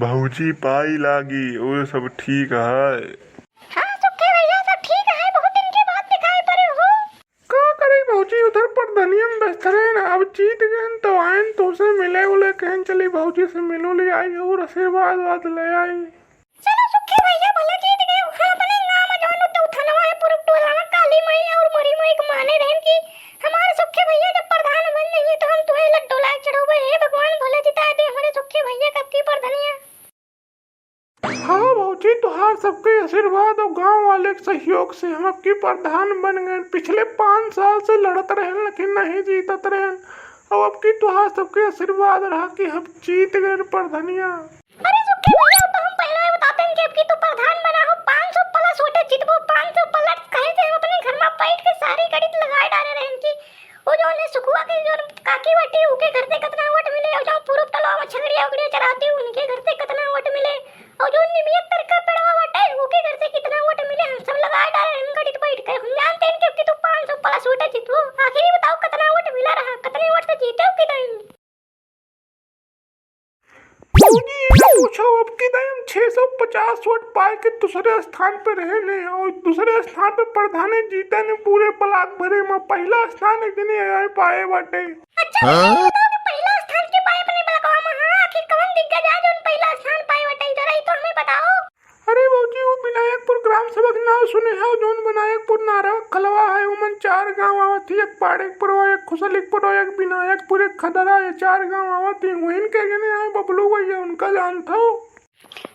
भौजी पाई लागी और सब ठीक है। हाँ सुखे भैया सब ठीक है, बहुत दिन के बाद दिखाई पड़े हो। का करे भौजी उधर पर धनिया में व्यस्त रहे ना, अब जीत गए तो आए तो से मिले उले कहन चली भौजी से मिलो ले आई और आशीर्वाद वाद ले आई। चलो सुखे भैया भले जीत गए, हम अपने नाम जानो तो उठनवा है पूरा टोला में काली माई और मरी माई के माने रहन की हमारे सुखे भैया जब प्रधान बन जाइए तो हम तुम्हें लड्डू लाए चढ़ोगे। हे भगवान भले जिता दे हमारे सुखे भैया कब की प्रधानिया। हाँ भौजी तुहार सबके आशीर्वाद और गांव वाले के सहयोग से हम आपकी प्रधान बन गए। पिछले 5 साल से लड़त रहे लेकिन नहीं जीतत रहे, और अब की तुहार सबके आशीर्वाद रहा कि हम जीत गए प्रधानिया। अरे सुखे भैया तो हम पहले ही बताते हैं कि अब की तो प्रधान बना हो 500 प्लस वोटे जीतबो 500 प्लस कहे थे हम अपने घर में बैठ के सारी गणित लगाए डाले रहन की वो जो ने सुखुआ के जो काकी बटी उनके घर से कितना वोट मिले और जो पूर्व तलाव में छगड़िया उगड़िया चराती उनके घर से कितना वोट मिले और जो निमियत तरका पेड़वा बटे उनके घर से कितना वोट मिले हम सब लगाए डाले रहन गणित बैठ कर। हम जानते हैं कि अब की तो 500 प्लस वोटे जीतबो। आखिर ही बताओ कितना वोट मिला रहा, कितने वोट से जीते हो कि नहीं। भौजी ये पूछो अब की हम 650 वोट पाए के दूसरे स्थान पे रहे ने, और दूसरे स्थान पे प्रधान जीते ने पूरे ब्लॉक भरे में पहला स्थान एक दिन आए पाए बाटे। अच्छा बताओ कि पहला स्थान के पाए अपने ब्लॉकवा में। हां आखिर कौन दिग्गज है जो पहला स्थान पाए बटे जरा ही तो हमें बताओ। अरे भौजी वो विनायकपुर ग्राम सभा के नाम सुने हैं, जोन विनायकपुर नारा खलवा है उमन 4 गांव आवती, एक पाड़ेकपुर और एक खुसलिकपुर और एक विनायकपुर एक खदरा, ये 4 गांव आवती। वहीं के गने आए बबलू भैया उनका जानता हो।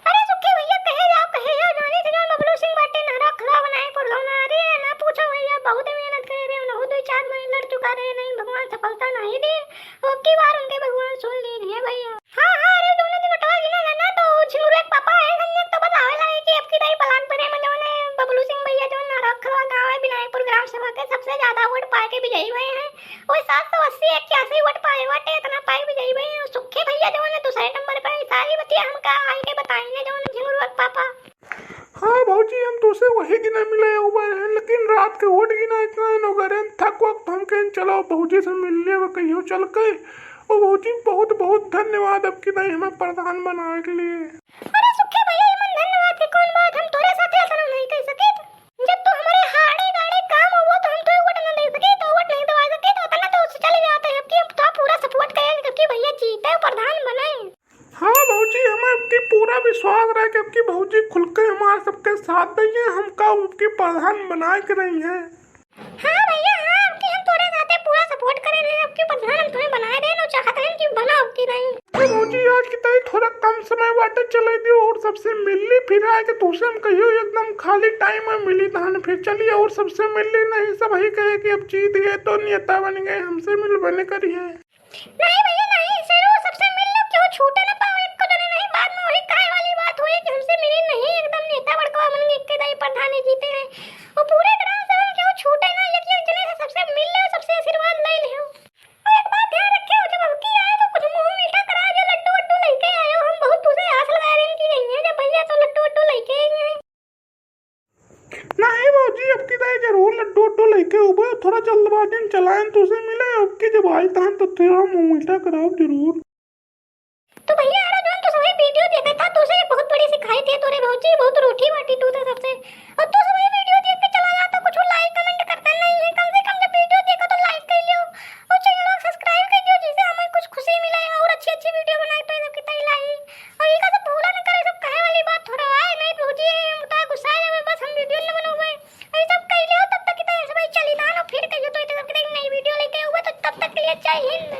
अरे सुखे भैया कहे जाओ जाने से जान बबलू सिंह बाटे नारा खलवा बनाए पर लोना। अरे ना पूछो भैया बहुत मेहनत करे रे उन्होंने 2-4 महीने लड़ चुका रहे नहीं भगवान सफलता नहीं दे, अब की बार उनके भगवान सुन ले रहे भैया। हां अरे दोनों दिन अटवा गिना ना तो झिंगुर एक पापा है गन्ने तो बतावे लगे कि अब की दाई पलान पड़े में जोने बबलू सिंह भैया जो नारा खलवा गांव है विनायकपुर ग्राम सभा के सबसे ज्यादा वोट पाए के विजयी हुए हैं। वो 780 81 वोट पाए बाटे इतना पाए विजयी हुए हैं। सुखे भैया जो ने दूसरे नंबर पे सारी बतिया हमका आगे बताएंगे जो झिंगुर एक पापा। हाँ भौजी हम तो से वही दिन मिले हुए हैं, लेकिन रात के वोट गिना इतना न करे थक वक्त हम कहें चलो भौजी से मिल लिए वो कहियो चल के। और भौजी बहुत बहुत धन्यवाद अब की नहीं हमें प्रधान बनाने के लिए। अरे सुखे भैया ये मन धन्यवाद की कौन बात, हम तोरे साथ ऐसा नहीं कह सके। जब तो हमारे हाड़े गाड़े काम हो तो हम तो वोट न दे सके तो वोट नहीं दवा सके तो तना तो चले जाते हैं। अब की हम तो पूरा सपोर्ट करेंगे कि भैया जीते प्रधान बने। हाँ भौजी हमें आपकी पूरा विश्वास रहा कि आपकी भौजी खुल के हमारे सबके साथ देंगे, हमका उनकी प्रधान बनाए के रही है। हाँ भैया हाँ आपकी हम तोरे साथ पूरा सपोर्ट करेंगे, आपके प्रधान हम तुम्हें बनाए दे नो चाहते हैं कि बना आपकी नहीं। तो भौजी आज की तारीख थोड़ा कम समय बाटे चले दियो और सबसे मिलली फिर आए कि तुझसे हम कहियो एकदम खाली टाइम में मिली धान फिर चलिए और सबसे मिलली नहीं सब ही कहे कि अब जीत गए तो नेता बन गए हमसे मिल बने करिए। नहीं भैया नहीं जरूर सबसे मिल लो क्यों छूटे ना पाओ एक को नहीं बाद में वही काय वाली बात हुई कि हमसे मिली नहीं एकदम नेता बड़का मन के दाई प्रधान जीते हैं वो पूरे ग्राम सभा क्यों छूटे ना एक एक जने से सबसे मिल लो सबसे आशीर्वाद ले लो। और एक बात ध्यान रखे हो जब हमकी आए तो कुछ मुंह मीठा करा जो लड्डू वड्डू लेके आए हो, हम बहुत तुझे आस लगा रहे हैं कि यही है जब भैया तो लड्डू वड्डू लेके आए हैं। नहीं भौजी अब की तारीख जरूर लड्डू वड्डू लेके उबे थोड़ा जल्दबाजी में चलाएं तुझसे मिले अब की जब आई था तो तेरा मुंह मीठा कराओ जरूर। तो भैया यार जो तो सभी वीडियो देखा था तुझे बहुत बड़ी सिखाई थी तोरे भौजी बहुत रूठी बाटी तू सबसे और तू सभी वीडियो देख के चला जाता कुछ लाइक कमेंट करता नहीं है। कम से कम जब वीडियो देखो तो लाइक कर लियो और चैनल को सब्सक्राइब कर दियो जिससे हमें कुछ खुशी मिले और अच्छी अच्छी वीडियो बनाए तो सबकी तैयारी और ये का सब भूला न करे सब कहे वाली बात थोड़ा आए नहीं भौजी मुता गुस्सा है बस हम वीडियो न बनाओगे ये सब कह लियो तब तक की तरह सब चली ना फिर कहियो तो सबकी नई वीडियो लेके हुए तो तब तक के लिए जय हिंद।